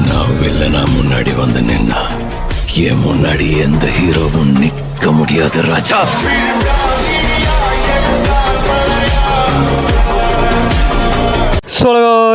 நான் வில்லனா முன்னாடி வந்து நின்னா என் முன்னாடி எந்த ஹீரோவும் நிக்க முடியாது ராஜா.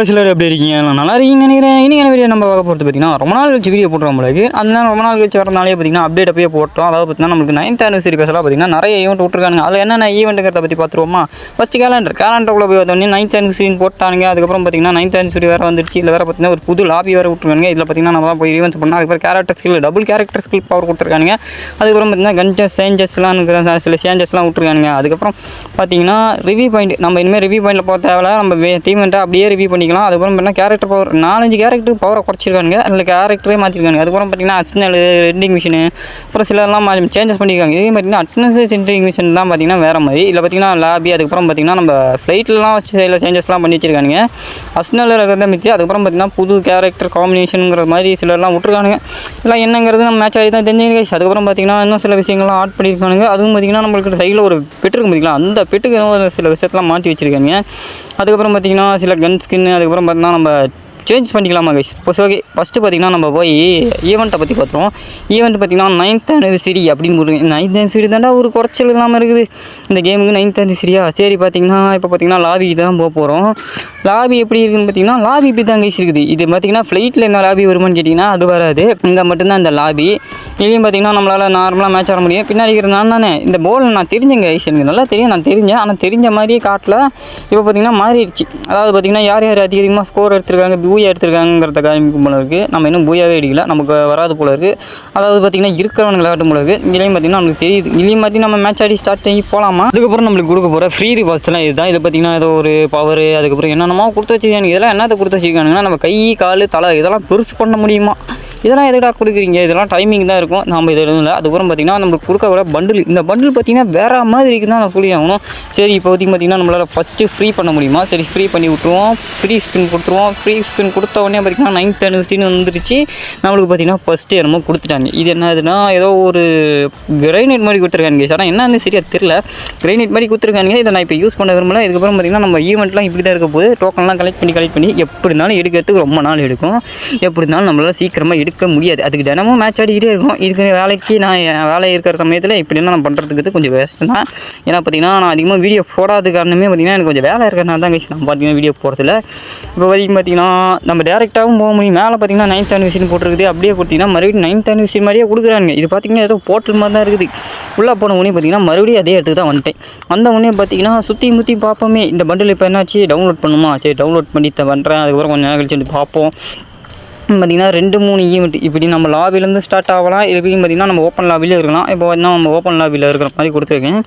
சிலர் எப்படி இருக்கீங்க? நான் நல்லா இருக்கீங்கன்னு நினைக்கிறேன். இன்றைக்கான வீடியோ நம்ம பார்க்க போகிறது பார்த்தீங்கன்னா ரொம்ப நாள் கழிச்சு வீடியோ போட்டுற முடியாது. அதனால ரொம்ப நாள் கழிச்சு வரனாலே பார்த்தீங்கன்னா அப்டேட் அப்படியே போட்டோம். அதாவது பார்த்தீங்கன்னா நம்மளுக்கு 9th anniversary பேசலாம் பார்த்தீங்கன்னா நிறைய ஈவெண்ட் விட்டுருக்காங்க. அதில் என்னென்ன ஈவெண்ட்டுங்கிறத பற்றி பார்த்துருவோமா? ஃபஸ்ட்டு கேலண்டருக்குள்ளே போய் பார்த்தோன்னே 9th anniversary போட்டானுங்க. அதுக்கப்புறம் பார்த்தீங்கன்னா 9th anniversary வேறு வந்துருச்சு. இல்லை வேறு பார்த்தீங்கன்னா ஒரு புது லாபி வேறு விட்டுருக்காங்க. இதில் பார்த்தீங்கன்னா நம்ம தான் போய் ஈவெண்ட்ஸ் பண்ணால் அதுக்கப்புறம் character skill double character skill power கொடுத்துருக்காங்க. அதுக்கப்புறம் பார்த்தீங்கன்னா கன்ஜஸ் சேஞ்சஸ்லாம் சில சேஞ்சஸ்லாம் விட்டுருக்காங்க. அதுக்கப்புறம் பார்த்தீங்கன்னா ரிவ்யூ பாயிண்ட் நம்ம இனிமேல் ரிவ்யூ பாயிண்டில் போக தேவையில்ல, நம்ம டீமெண்ட்டை அப்படியே ரிவ்யூ பண்ணிக்கலாம். அதுக்கப்புறம் பார்த்தீங்கன்னா கேரக்டர் பவர் 4-5 கேரக்டர் பவரை குறைச்சிருக்காங்க. அதில் கேரக்டரே மாற்றிருக்காங்க. அதுக்கப்புறம் பார்த்தீங்கன்னா அட்னல் ரெண்டிங் மிஷினு அப்புறம் சிலர்லாம் சேஞ்சஸ் பண்ணியிருக்காங்க. இதே பார்த்தீங்கன்னா அட்னஸ் சென்ட்ரிங் மிஷின் தான் பார்த்தீங்கன்னா வேறு மாதிரி. இதில் பார்த்தீங்கன்னா லாபி அதுக்கப்புறம் பார்த்தீங்கன்னா நம்ம ஃப்ளைட்லாம் சில சேஞ்சஸ்லாம் பண்ணி வச்சிருக்காங்க. அஸ்னல் இருக்கிறத மிச்சு அதுக்கப்புறம் பார்த்தீங்கன்னா புது கேரக்டர் காம்பினேஷனுங்கிற மாதிரி சிலர்லாம் விட்டுருக்கானுங்க. இதெல்லாம் என்னங்கிறது நம்ம மேட்ச் ஆகி தான் தெரிஞ்சுங்க. அதுக்கப்புறம் பார்த்தீங்கன்னா இன்னும் சில விஷயங்கள்லாம் ஆட் பண்ணியிருக்கானுங்க. அதுவும் பார்த்தீங்கன்னா நம்மளுக்கு சைடில் ஒரு பெட்டு இருக்கும் பார்த்தீங்களா, அந்த பெட்டுக்கு சில விஷயத்தெல்லாம் மாற்றி வச்சிருக்காங்க. அதுக்கப்புறம் பார்த்தீங்கன்னா சில கன் ஸ்கின்னு அதுக்கப்புறம் பார்த்தீங்கன்னா நம்ம சேஞ்ச் பண்ணிக்கலாமா கைஸ்? ஓகே, ஃபஸ்ட்டு பார்த்திங்கன்னா நம்ம போய் ஈவெண்ட்டை பற்றி பார்த்துருவோம். ஈவெண்ட் பார்த்திங்கன்னா 9th anniversary அப்படின்னு போடுங்க. 9th anniversary தாண்டா ஒரு குறைச்சல் இல்லாமல் இருக்குது இந்த கேமுக்கு. 9th anniversary சரி பார்த்திங்கன்னா இப்போ பார்த்திங்கன்னா லாபிக்கு தான் போக போகிறோம். லாபி எப்படி இருக்குதுன்னு பார்த்திங்கன்னா லாபி இப்படி தான் கைஸ் இருக்குது. இது பார்த்திங்கன்னா ஃப்ளைட்டில் என்ன லாபி வருமானு கேட்டிங்கன்னா அது வராது. இங்கே மட்டும்தான் இந்த லாபி. இதுலேயும் பார்த்திங்கன்னா நம்மளால் நார்மலாக மேட்ச் ஆட முடியும். பின்னாடி இருக்கிறதுனால தானே இந்த போல் நான் தெரிஞ்சேங்க கைஸ், எனக்கு நல்லா தெரியும், நான் தெரிஞ்சேன். ஆனால் தெரிஞ்ச மாதிரியே காட்டல. இப்போ பார்த்திங்கன்னா மாறிடுச்சு. அதாவது பார்த்திங்கன்னா யார் யார் அதிகமாக ஸ்கோர் எடுத்திருக்காங்க, பூயா எடுத்திருக்காங்கிறத காமிக்கும் போல இருக்குது. நம்ம இன்னும் பூயாவே அடிக்கல, நமக்கு வராது போல இருக்குது. அதாவது பார்த்திங்கன்னா இருக்கிறவனுக்கு விளையாட்டும் போல இருக்குது. இதுலேயும் பார்த்திங்கன்னா நமக்கு தெரியுது. இதுலேயும் பார்த்திங்கன்னா நம்ம மேட்ச் ஆடி ஸ்டார்ட் பண்ணி போகலாமா. அதுக்கப்புறம் நம்மளுக்கு கொடுக்க போகிற ஃப்ரீ ரிவார்ட்ஸ்லாம் இதுதான். இது பார்த்திங்கன்னா ஏதோ ஒரு பவர் அதுக்கப்புறம் என்னென்னமோ கொடுத்து வச்சுருக்காங்க. இதெல்லாம் என்னத்தை கொடுத்து வச்சுருக்கானுங்கன்னா நம்ம கை கால் தலை இதெல்லாம் பெருசு பண்ண முடியுமா? இதெல்லாம் எதுக்கா கொடுக்குறீங்க? இதெல்லாம் டைமிங் தான் இருக்கும், நம்ம இது எதுவும் இல்லை. அதுக்கப்புறம் பார்த்திங்கன்னா நம்மளுக்கு கொடுக்க வர பண்டில், இந்த பண்டில் பார்த்திங்கன்னா வேறு மாதிரி இருக்குன்னு தான் நான் சொல்லி ஆகணும். சரி இப்போதைக்கு பார்த்திங்கன்னா நம்மளால் ஃபஸ்ட்டு ஃப்ரீ பண்ண முடியுமா? சரி ஃப்ரீ பண்ணி விட்ருவோம். ஃப்ரீ ஸ்பின் கொடுத்துருவோம். ஃப்ரீ ஸ்பின் கொடுத்த உடனே பார்த்திங்கன்னா 9th anniversary வந்துருச்சு. நம்மளுக்கு பார்த்திங்கன்னா ஃபஸ்ட்டு என்னமோ கொடுத்துட்டாங்க. இது என்னதுன்னா ஏதோ ஒரு கிரைனைட் மாதிரி கொடுத்துருக்காங்க. ஆனால் என்னன்னு சரியாக தெரில, கிரைனைட் மாதிரி கொடுத்துருக்காங்க. இதை நான் இப்போ யூஸ் பண்ண விரும்பல. இதுக்கப்புறம் பார்த்திங்கன்னா நம்ம ஈவெண்ட்லாம் இப்படி தான் இருக்க போது. டோக்கன்லாம் கலெக்ட் பண்ணி எப்படி இருந்தாலும் எடுக்கிறதுக்கு ரொம்ப நாள் எடுக்கும். எப்படி இருந்தாலும் நம்மளால் சீக்கிரமாக எடுக்க முடியாது. அதுக்கு தினமும் மேட்ச் ஆடிக்கிட்டே இருக்கும். இருக்கிற வேலைக்கு நான் வேலை இருக்கிற சமயத்தில் இப்படிலாம் நான் பண்ணுறதுக்கு கொஞ்சம் வேஸ்ட்டு தான். ஏன்னா பார்த்திங்கன்னா நான் அதிகமாக வீடியோ போடாத காரணமே பார்த்திங்கன்னா எனக்கு கொஞ்சம் வேலை இருக்கிறனால தான் கைஸ் நான் பார்த்திங்கன்னா வீடியோ போகிறதில்ல. இப்போ பார்த்திங்கன்னா நம்ம டேரெக்டாகவும் போக முடியும். மேலே பார்த்திங்கன்னா 9th anniversary போட்டிருக்குது. அப்படியே கொடுத்திங்கன்னா மறுபடியும் 9th anniversary மாதிரியே கொடுக்குறாங்க. இது பார்த்திங்கன்னா ஏதோ போர்ட்டல் மாதிரி தான் இருக்குது. உள்ளே போன உடனே பார்த்திங்கன்னா மறுபடியும் அதே இடத்துக்கு தான் வந்துட்டேன். அந்த உடனே பார்த்திங்கன்னா சுற்றி முற்றி பார்ப்போமே இந்த பண்டில் இப்போ என்னாச்சு டவுன்லோட் பண்ணுமா? சரி டவுன்லோட் பண்ணி பண்ணுறேன். அதுக்கப்புறம் கொஞ்சம் நேரம் கழிச்சு பார்ப்போம். பார்த்திங்கன்னா 2-3 ஈவெண்ட் இப்படி நம்ம லாபிலேருந்து ஸ்டார்ட் ஆகலாம். எப்படின்னு பார்த்திங்கன்னா நம்ம ஓப்பன் லாபிலே இருக்கலாம். இப்போ வந்து நம்ம ஓப்பன் லாபியில் இருக்கிற மாதிரி கொடுத்துருக்கேன்.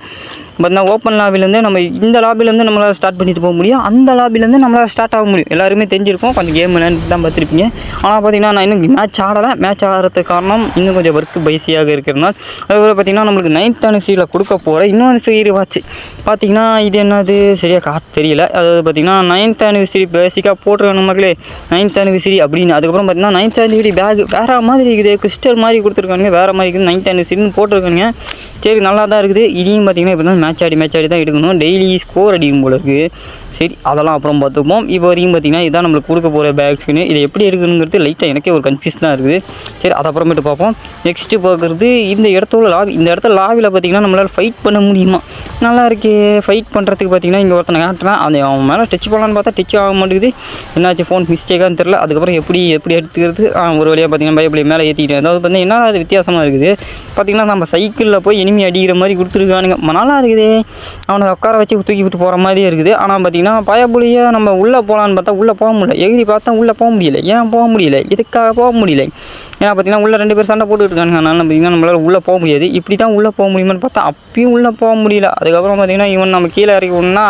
பார்த்தீங்கன்னா ஓப்பன் லாபிலேருந்து நம்ம இந்த லாபிலேருந்து நம்மளால் ஸ்டார்ட் பண்ணிட்டு போக முடியும். அந்த லாபிலேருந்து நம்மளால் ஸ்டார்ட் ஆக முடியும். எல்லாருமே தெரிஞ்சிருக்கும், கொஞ்சம் கேம் விளையாண்டு தான் பார்த்துருப்பீங்க. ஆனால் பார்த்திங்கன்னா நான் இன்னும் மேட்ச் ஆடலை. மேட்ச் ஆடுறதுக்கு காரணம் இன்னும் கொஞ்சம் ஒர்க்கு பைஸியாக இருக்கிறதுனால. அதுபோல் பார்த்திங்கன்னா நம்மளுக்கு 9th anniversary கொடுக்க போகிற இன்னொரு ஃப்ரீ ரிவார்ட்ஸ் பார்த்திங்கன்னா இது என்னது சரியாக தெரியல. அதாவது பார்த்திங்கன்னா 9th anniversary பேசிக்காக போட்டுருக்காங்க மக்களே. 9th anniversary அப்படின்னு அதுக்கப்புறம் பார்த்திங்கன்னா 9th anniversary பேக் வேறு மாதிரி இருக்குது. கிறிஸ்டல் மாதிரி கொடுத்துருக்காங்க. வேறு மாதிரி இருக்குது. 9th anniversary போட்டிருக்காங்க. சரி நல்லா தான் இருக்குது. இதையும் பார்த்திங்கன்னா இப்போ தான் மேட்ச் ஆடி தான் எடுக்கணும். டெய்லி ஸ்கோர் அடிக்கும் போல இருக்குது. சரி அதெல்லாம் அப்புறம் பார்த்துப்போம். இப்போ வரைக்கும் பார்த்திங்கன்னா இதான் நம்மளுக்கு கொடுக்க போகிற பேக்ஸ்க்குன்னு இதை எப்படி எடுக்கணுங்கிறது லைட்டாக எனக்கே ஒரு கன்ஃபியூஸ் தான் இருக்குது. சரி அதை அப்புறமேட்டு பார்ப்போம். நெக்ஸ்ட்டு பார்க்குறது இந்த இடத்துல லாபி. இந்த இடத்துல லாபியில் பார்த்திங்கன்னா நம்மளால் ஃபைட் பண்ண முடியுமா? நல்லா இருக்கே. ஃபைட் பண்ணுறதுக்கு பார்த்திங்கன்னா இங்கே ஒருத்தனை காட்டுறான். அந்த அவன் மேலே டச் பண்ணலான்னு பார்த்தா டச் ஆக மாட்டேங்குது. என்னாச்சு ஃபோன் மிஸ்டேக்கான்னு தெரில. அதுக்கப்புறம் எப்படி எடுத்துக்கிறது ஒரு வழியாக பார்த்திங்கன்னா பைபிள் மேலே ஏற்றிக்கிட்டேன். அதாவது பார்த்திங்கன்னா என்ன அது வித்தியாசமாக இருக்குது. பார்த்திங்கன்னா நம்ம சைக்கிளில் போய் இனிமே அடிக்கிற மாதிரி கொடுத்துருக்கானுங்க. நல்லா இருக்குது. அவனை உட்கார வச்சு தூக்கி விட்டு போகிற மாதிரியே இருக்குது. ஆனால் பார்த்திங்கன்னா பயப்புலியாக நம்ம உள்ளே போகலான்னு பார்த்தா உள்ளே போக முடியல. எகிரி பார்த்தா உள்ளே போக முடியல. ஏன் போக முடியல? இதுக்காக போக முடியல. ஏன்னா பார்த்திங்கன்னா உள்ளே 2 பேர் சண்டை போட்டுக்கிட்டு இருக்காங்க. அதனால் பார்த்திங்கன்னா நம்மளால் உள்ளே போக முடியாது. இப்படி தான் உள்ளே போக முடியுமான்னு பார்த்தா அப்பயும் உள்ளே போக முடியல. அதுக்கப்புறம் பார்த்திங்கன்னா இவன் நம்ம கீழே இறக்கி ஒன்றா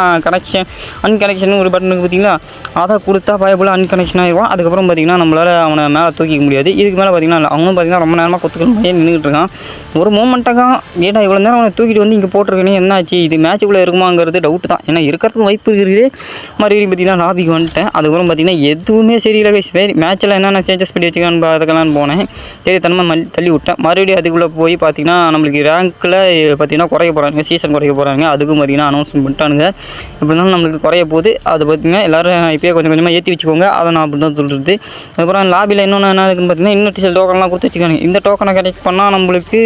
அன்கனெக்ஷன் ஒரு பட்டனுக்கு பார்த்திங்கன்னா அதை கொடுத்தா பயப்புல அன்கனெக்ஷன் ஆகிடுவான். அதுக்கப்புறம் பார்த்திங்கன்னா நம்மளால் அவனை மேலே தூக்கிக்க முடியாது. இதுக்கு மேலே பார்த்திங்கன்னா அவனும் பார்த்திங்கன்னா ரொம்ப நேரமாக கொத்துக்கணும் மாதிரியே நின்றுட்டு இருக்கான். ஒரு மூமெண்ட்டாக ஏடா இவ்வளோ நேரம் அவனை தூக்கிட்டு வந்து இங்கே போட்டிருக்கேனே என்னாச்சு? இது மேட்சுக்குள்ளே இருக்குமாங்கிறது டவுட்டு தான். ஏன்னா இருக்கிறதுக்கு வாய்ப்பு இருக்குது. சொல்லிட்டு மறுபடியும் பார்த்திங்கன்னா லாபிக்கு வந்துட்டேன். அதுக்கப்புறம் பார்த்திங்கன்னா எதுவுமே சரியில்லை கைஸ். மேட்ச்சில் என்னென்ன சேஞ்சஸ் பண்ணி வச்சுக்கான்னு அதுக்கெல்லாம் போனேன். தன்மை தள்ளி விட்டேன். மறுபடியும் அதுக்குள்ளே போய் பார்த்திங்கன்னா நம்மளுக்கு ரேங்க்கில் பார்த்திங்கன்னா குறைய போகிறாங்க, சீசன் குறைய போகிறாங்க. அதுக்கும் பார்த்திங்கன்னா அனௌன்ஸ்மெண்ட் பண்ணிட்டானுங்க. இப்படி இருந்தாலும் நம்மளுக்கு குறைய போகுது. அது பார்த்திங்கன்னா எல்லோரும் இப்போயே கொஞ்சம் கொஞ்சமாக ஏற்றி வச்சுக்கோங்க. அதை நான் அப்படி தான் சொல்கிறது. அதுக்கப்புறம் லாபியில் இன்னொன்று என்ன இருக்குன்னு பார்த்திங்கன்னா இன்னொரு சில டோக்கன்லாம் கொடுத்து வச்சுக்காங்க. இந்த டோக்கனை கலெக்ட் பண்ணால் நம்மளுக்கு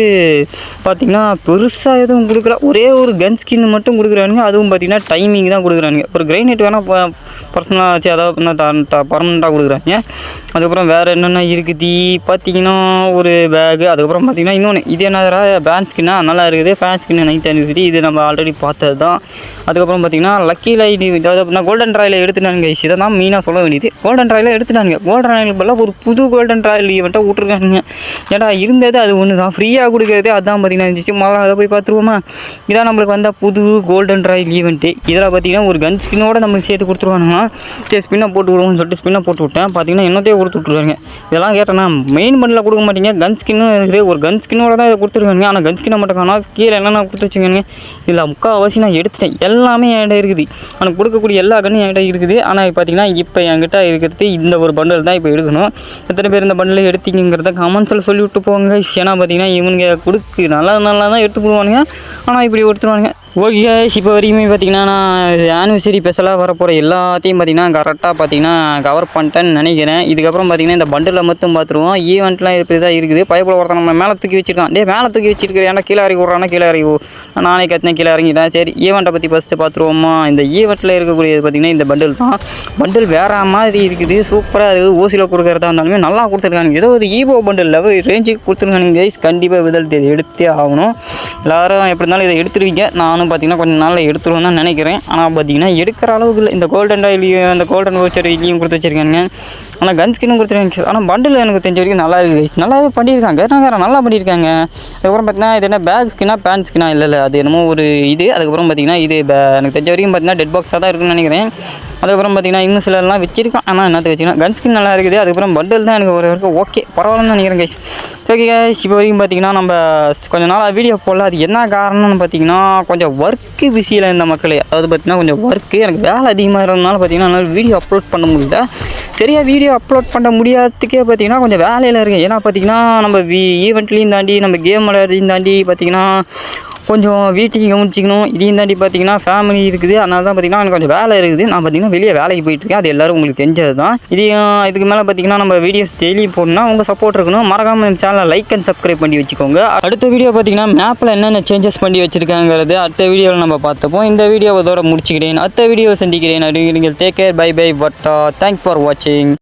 பார்த்திங்கன்னா பெருசாக எதுவும் கொடுக்கல. ஒரே ஒரு கன் ஸ்கின் மட்டும் கொடுக்குறானுங்க. அதுவும் பார்த்திங்கன்னா டைமிங் தான் கொடுக்குறானுங்க. ஒரு கிரைனேட் வேணால் பர்சனலாக வச்சு அதாவது பர்மனெண்ட்டாக கொடுக்குறாங்க. அதுக்கப்புறம் வேறு என்னென்ன இருக்குது பார்த்திங்கன்னா ஒரு பேகு. அதுக்கப்புறம் பார்த்திங்கன்னா இன்னொன்று இது என்ன பேன் ஸ்கின்னா நல்லா இருக்குது. ஃபேன் ஸ்கின்னு 9th anniversary இது நம்ம ஆல்ரெடி பார்த்தது தான். அதுக்கப்புறம் பார்த்திங்கன்னா லக்கி லைட் அதாவது அப்படின்னா கோல்டன் ராயில் எடுத்துட்டாங்க. இதை தான் மெயினாக சொல்ல வேண்டியது. கோல்டன் ராயில் எடுத்துட்டாங்க. கோல்டன் ராயில் பதிலாக ஒரு புது கோல்டன் ராயில் ஈவெண்ட்டாக விட்ருக்காங்க. ஏன்னா இருந்தது அது ஒன்று தான் ஃப்ரீயாக கொடுக்குறது. அதுதான் பார்த்திங்கன்னா இருந்துச்சு. முதல்ல அதை போய் பார்த்துருவோமா. இதான் நம்மளுக்கு வந்தால் புது கோல்டன் ராயில் ஈவெண்ட்டு. இதில் பார்த்திங்கன்னா ஒரு கன் ஸ்கின்னோட நம்மளுக்கு சேர்த்து கொடுத்துருவானுங்கன்னா சரி ஸ்பின்னை போட்டு விடுவோம்னு சொல்லிட்டு ஸ்பின்னை போட்டு விட்டேன். பார்த்திங்கன்னா என்னத்தையே கொடுத்து விட்ருவாங்க. இதெல்லாம் கேட்டேன்னா மெயின் பண்டில் கொடுக்க மாட்டீங்க. கன் ஸ்கின்னும் இருக்குது. ஒரு கன் ஸ்கின்னோட தான் இதை கொடுத்துருக்காங்க. ஆனால் கன் ஸ்கின்னை மட்டும் காணா கீழே என்னென்ன கொடுத்து வச்சுக்கோங்க. இதில் முக்கால்வாசி நான் எடுத்துட்டேன். எல்லாமே என்கிட்ட இருக்குது. எனக்கு கொடுக்கக்கூடிய எல்லா கன்னும் என்கிட்ட இருக்குது. ஆனால் பார்த்திங்கன்னா இப்போ என்கிட்ட இருக்கிறது இந்த ஒரு பண்டில் தான் இப்போ எடுக்கணும். எத்தனை பேர் இந்த பண்டில் எடுத்தீங்கிறத கமெண்ட்ஸில் சொல்லி விட்டு போங்க. ஏன்னா பார்த்திங்கன்னா இவனுங்க கொடுக்கு நல்லா தான் எடுத்து போடுவானுங்க. ஆனால் இப்படி கொடுத்துருவானுங்க. ஓகே கைஸ், இப்போ வரைக்குமே பார்த்திங்கன்னா நான் ஆனிவர்சரி ஸ்பெஷலாக வரப்போகிற எல்லாத்தையும் பார்த்திங்கன்னா கரெக்டாக பார்த்திங்கன்னா கவர் பண்ணிட்டேன்னு நினைக்கிறேன். இதுக்கப்புறம் பார்த்திங்கன்னா இந்த பண்டில் மட்டும் பார்த்துருவோம். ஈவெண்ட்லாம் இப்படி தான் இருக்குது. பைப்பில் ஒருத்தன் நம்ம மேலே தூக்கி வச்சிருக்கான். மேலே தூக்கி வச்சிருக்கிறேன். ஏன்னா கீழே இறங்கி விட்றானா கீழே இறங்கி நானே கத்தினேன் கீழே இறங்கிட்டேன். சரி ஈவெண்ட்டை பற்றி ஃபஸ்ட்டு பார்த்துருவோமா. இந்த ஈவெண்ட்டில் இருக்கக்கூடியது பார்த்திங்கன்னா இந்த பண்டில் தான். பண்டில் வேறு மாதிரி இருக்குது. சூப்பராக இருக்குது. ஓசியில் கொடுக்குறதா இருந்தாலுமே நல்லா கொடுத்துருக்காங்க. ஏதோ ஒரு ஈவோ பண்டில் லெவல் ரேஞ்சுக்கு கொடுத்துருக்கானுங்க கைஸ். கண்டிப்பாக விதல் எடுத்தே ஆகணும். எல்லோரும் எப்படி இருந்தாலும் இதை எடுத்துருவீங்க. நானும் பார்த்திங்கன்னா கொஞ்சம் நாளில் எடுத்துருவோம் தான் நினைக்கிறேன். ஆனால் பார்த்திங்கன்னா எடுக்கிற அளவுக்கு இல்லை. இந்த கோல்டன் டாயிலையும் அந்த கோல்டன் வவுச்சர்லையும் கொடுத்து வச்சுருக்காங்க. ஆனால் கன் ஸ்கின்னும் கொடுத்துருக்காங்க. ஆனால் பண்டில் எனக்கு தெரிஞ்ச வரைக்கும் நல்லா இருக்குது கைஸ். நல்லாவே பண்ணியிருக்காங்க. நல்லா பண்ணியிருக்காங்க. அதுக்கப்புறம் பார்த்திங்கன்னா இது என்ன பேக் ஸ்கின்னா பேண்ட் ஸ்கின்னா இல்லை அது என்னமோ ஒரு இது. அதுக்கப்புறம் பார்த்திங்கன்னா இது எனக்கு தெரிஞ்ச வரைக்கும் பார்த்திங்கன்னா டெட் பாக்ஸாக தான் இருக்குன்னு நினைக்கிறேன். அதுக்கப்புறம் பார்த்திங்கன்னா இன்னும் சிலர்லாம் வச்சிருக்கான். ஆனால் என்னத்தை வச்சுக்கலாம் கன் ஸ்கின் நல்லா இருக்குது. அதுக்கப்புறம் பண்டில் தான் எனக்கு ஒரு வரைக்கும் ஓகே பரவாயில்லன்னு நினைக்கிறேன் கைஸ். ஓகே கைஸ், இப்போ வரைக்கும் பார்த்திங்கன்னா நம்ம கொஞ்சம் நாளாக வீடியோ போடல. அது என்ன காரணம்னு பார்த்திங்கன்னா கொஞ்சம் ஒர்க்கு பிஸியில் இருந்த மக்களே. அதாவது பார்த்திங்கன்னா கொஞ்சம் ஒர்க்கு எனக்கு வேலை அதிகமாக இருந்ததுனால பார்த்திங்கன்னா என்னால் வீடியோ அப்லோட் பண்ண முடியல. சரியாக வீடியோ அப்லோட் பண்ண முடியாததுக்கே பார்த்திங்கன்னா கொஞ்சம் வேலையில் இருக்கேன். ஏன்னா பார்த்திங்கன்னா நம்ம ஈவெண்ட்லேயும் தாண்டி நம்ம கேம் விளையாடுறதையும் தாண்டி பார்த்திங்கன்னா கொஞ்சம் வீட்டுக்கு கவனிச்சிக்கணும். இதையும் தாண்டி பார்த்திங்கன்னா ஃபேமிலி இருக்குது. அதனால தான் பார்த்திங்கன்னா எனக்கு கொஞ்சம் வேலை இருக்குது. நான் பார்த்திங்கன்னா வெளியே வேலைக்கு போயிட்டுருக்கேன். அது எல்லோரும் உங்களுக்கு தெரிஞ்சது தான். இதுக்கு மேலே பார்த்திங்கன்னா நம்ம வீடியோஸ் டெய்லி போடணும்னா உங்கள் சப்போர்ட் இருக்கணும். மறக்காமல் இந்த சேனலை லைக் அண்ட் சப்ஸ்கிரைப் பண்ணி வச்சுக்கோங்க. அடுத்த வீடியோ பார்த்திங்கன்னா மேப்பில் என்னென்ன சேஞ்சஸ் பண்ணி வச்சுருக்காங்கிறது அடுத்த வீடியோவில் நம்ம பார்த்துப்போம். இந்த வீடியோவை இதோட முடிச்சுக்கிறேன். அடுத்த வீடியோவை சந்திக்கிறேன். நீங்கள் take care. Bye bye. Thanks for வாட்சிங்.